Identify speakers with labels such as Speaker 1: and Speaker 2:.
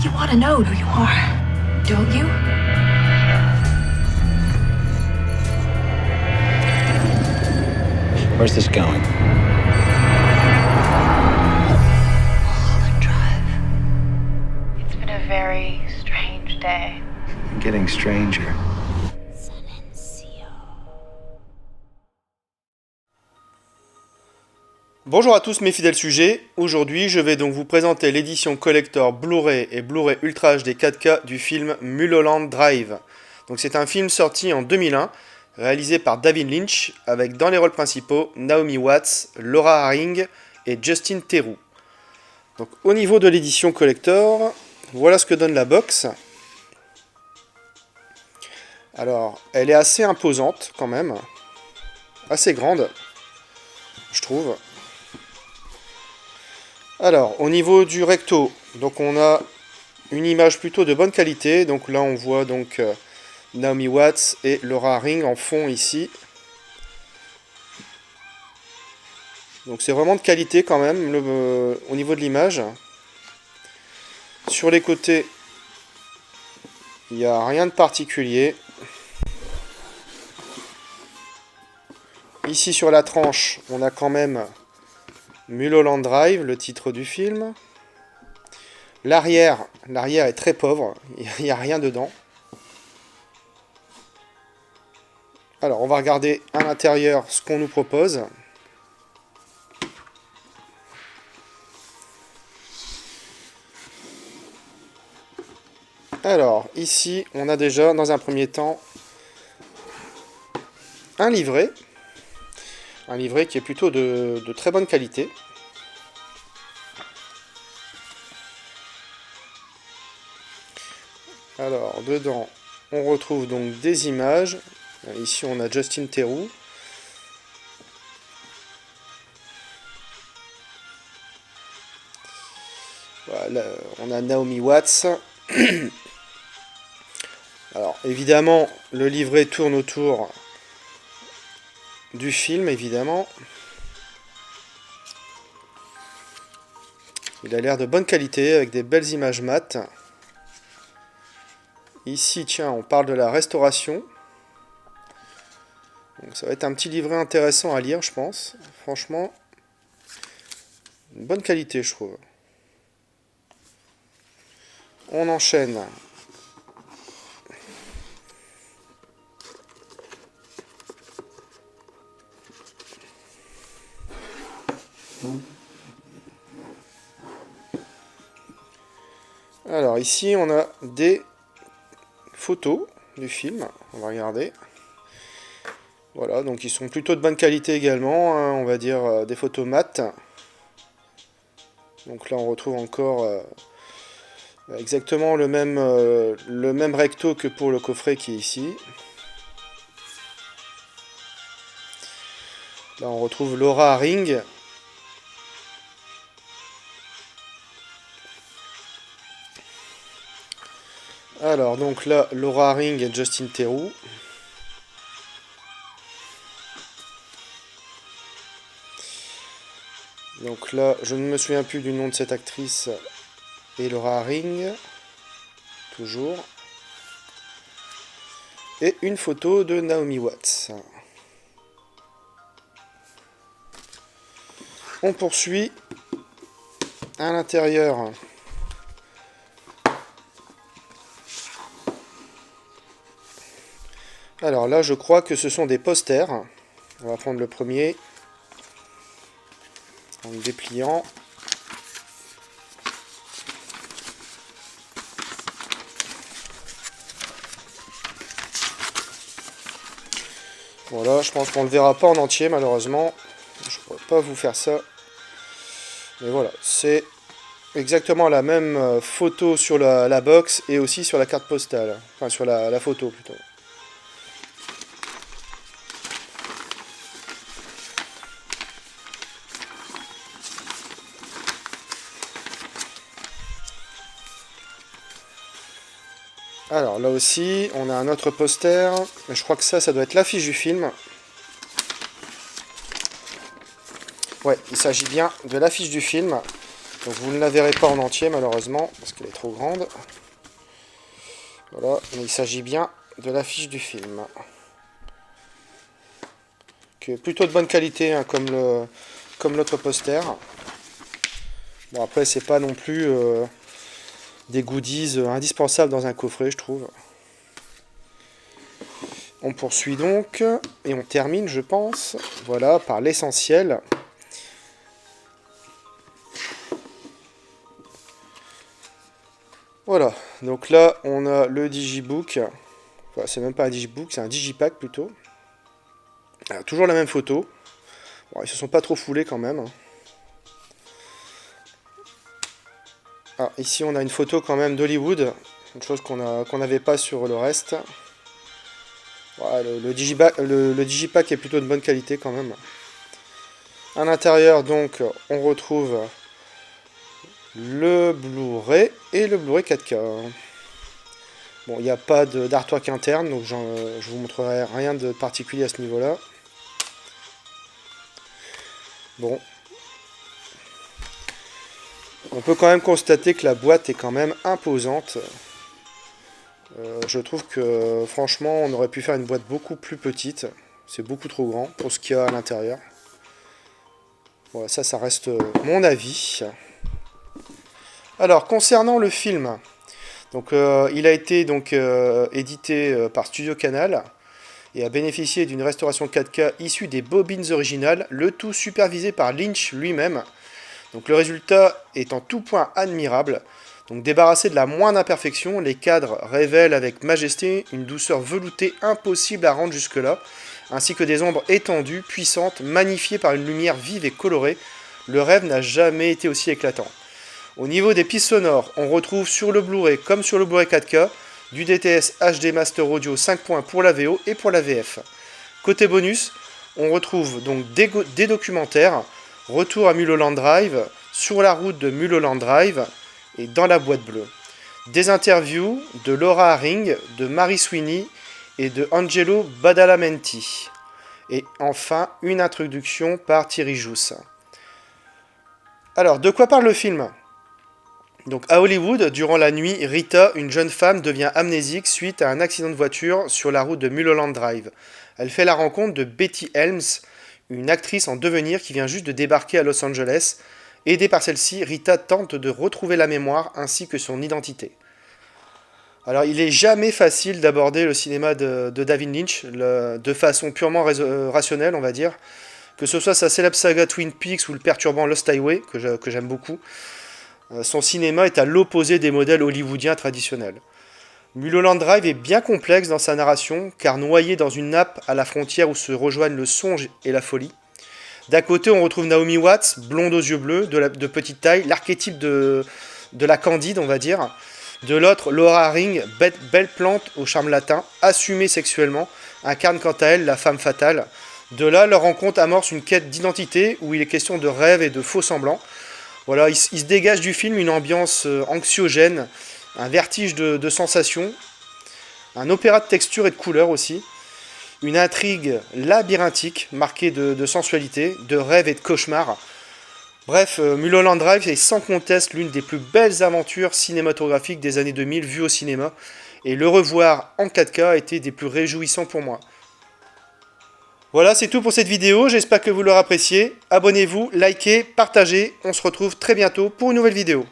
Speaker 1: You want to know who you are, don't you?
Speaker 2: Where's this going?
Speaker 1: Mulholland Drive. It's been a very strange day.
Speaker 2: Getting stranger.
Speaker 3: Bonjour à tous mes fidèles sujets, aujourd'hui je vais donc vous présenter l'édition collector Blu-ray et Blu-ray Ultra HD 4K du film Mulholland Drive. Donc c'est un film sorti en 2001, réalisé par David Lynch, avec dans les rôles principaux Naomi Watts, Laura Harring et Justin Theroux. Donc au niveau de l'édition collector, voilà ce que donne la box. Alors elle est assez imposante quand même, assez grande, je trouve. Alors, au niveau du recto, donc on a une image plutôt de bonne qualité. Donc là, on voit donc Naomi Watts et Laura Harring en fond ici. Donc c'est vraiment de qualité quand même au niveau de l'image. Sur les côtés, il n'y a rien de particulier. Ici sur la tranche, on a quand même Mulholland Drive, le titre du film. L'arrière est très pauvre, il n'y a rien dedans. Alors, on va regarder à l'intérieur ce qu'on nous propose. Alors, ici, on a déjà, dans un premier temps, un livret. Un livret qui est plutôt de très bonne qualité. Alors, dedans, on retrouve donc des images. Ici, on a Justin Theroux. Voilà, on a Naomi Watts. Alors, évidemment, le livret tourne autour du film, évidemment. Il a l'air de bonne qualité, avec des belles images mates. Ici, tiens, on parle de la restauration. Donc, ça va être un petit livret intéressant à lire, je pense. Franchement, une bonne qualité, je trouve. On enchaîne. Alors ici on a des photos du film, on va regarder. Voilà, donc ils sont plutôt de bonne qualité également, hein, on va dire des photos mates. Donc là on retrouve encore exactement le même recto que pour le coffret qui est ici. Là on retrouve Laura Harring. Alors, donc là, Laura Harring et Justin Theroux. Donc là, je ne me souviens plus du nom de cette actrice et Laura Harring. Toujours. Et une photo de Naomi Watts. On poursuit à l'intérieur. Alors là, je crois que ce sont des posters. On va prendre le premier. En le dépliant. Voilà, je pense qu'on ne le verra pas en entier, malheureusement. Je ne pourrais pas vous faire ça. Mais voilà, c'est exactement la même photo sur la box et aussi sur la carte postale. Enfin, sur la photo, plutôt. Alors là aussi, on a un autre poster, mais je crois que ça doit être l'affiche du film. Ouais, il s'agit bien de l'affiche du film. Donc vous ne la verrez pas en entier malheureusement, parce qu'elle est trop grande. Voilà, mais il s'agit bien de l'affiche du film. Qui est plutôt de bonne qualité, hein, comme l'autre poster. Bon après c'est pas non plus des goodies indispensables dans un coffret, je trouve. On poursuit donc, et on termine, je pense, voilà, par l'essentiel. Voilà, donc là, on a le digibook. Enfin, c'est même pas un digibook, c'est un digipack plutôt. Alors, toujours la même photo. Bon, ils se sont pas trop foulés quand même. Ah, ici, on a une photo quand même d'Hollywood. Une chose qu'on n'avait pas sur le reste. Voilà, le digipack est plutôt de bonne qualité quand même. À l'intérieur, donc, on retrouve le Blu-ray et le Blu-ray 4K. Bon, il n'y a pas d'artwork interne, donc je vous montrerai rien de particulier à ce niveau-là. Bon. On peut quand même constater que la boîte est quand même imposante. Je trouve que franchement on aurait pu faire une boîte beaucoup plus petite. C'est beaucoup trop grand pour ce qu'il y a à l'intérieur. Voilà, ça reste mon avis. Alors concernant le film, donc, il a été donc, édité par Studio Canal et a bénéficié d'une restauration 4K issue des bobines originales, le tout supervisé par Lynch lui-même. Donc le résultat est en tout point admirable. Donc débarrassé de la moindre imperfection, les cadres révèlent avec majesté une douceur veloutée impossible à rendre jusque-là, ainsi que des ombres étendues, puissantes, magnifiées par une lumière vive et colorée. Le rêve n'a jamais été aussi éclatant. Au niveau des pistes sonores, on retrouve sur le Blu-ray comme sur le Blu-ray 4K du DTS HD Master Audio 5 points pour la VO et pour la VF. Côté bonus, on retrouve donc des documentaires, Retour à Mulholland Drive, Sur la route de Mulholland Drive, et Dans la boîte bleue. Des interviews de Laura Haring, de Mary Sweeney et de Angelo Badalamenti. Et enfin, une introduction par Thierry Jousse. Alors, de quoi parle le film ? Donc, à Hollywood, durant la nuit, Rita, une jeune femme, devient amnésique suite à un accident de voiture sur la route de Mulholland Drive. Elle fait la rencontre de Betty Helms, une actrice en devenir qui vient juste de débarquer à Los Angeles. Aidée par celle-ci, Rita tente de retrouver la mémoire ainsi que son identité. Alors, il n'est jamais facile d'aborder le cinéma de David Lynch de façon purement rationnelle, on va dire. Que ce soit sa célèbre saga Twin Peaks ou le perturbant Lost Highway, que j'aime beaucoup. Son cinéma est à l'opposé des modèles hollywoodiens traditionnels. Mulholland Drive est bien complexe dans sa narration, car noyé dans une nappe à la frontière où se rejoignent le songe et la folie. D'un côté, on retrouve Naomi Watts, blonde aux yeux bleus, de petite taille, l'archétype de la Candide, on va dire. De l'autre, Laura Haring, belle plante au charme latin, assumée sexuellement, incarne quant à elle la femme fatale. De là, leur rencontre amorce une quête d'identité, où il est question de rêve et de faux semblants. Voilà, il se dégage du film une ambiance anxiogène, un vertige de sensations, un opéra de texture et de couleurs aussi. Une intrigue labyrinthique, marquée de sensualité, de rêve et de cauchemar. Bref, Mulholland Drive est sans conteste l'une des plus belles aventures cinématographiques des années 2000 vues au cinéma, et le revoir en 4K a été des plus réjouissants pour moi. Voilà, c'est tout pour cette vidéo, j'espère que vous l'aurez apprécié. Abonnez-vous, likez, partagez, on se retrouve très bientôt pour une nouvelle vidéo.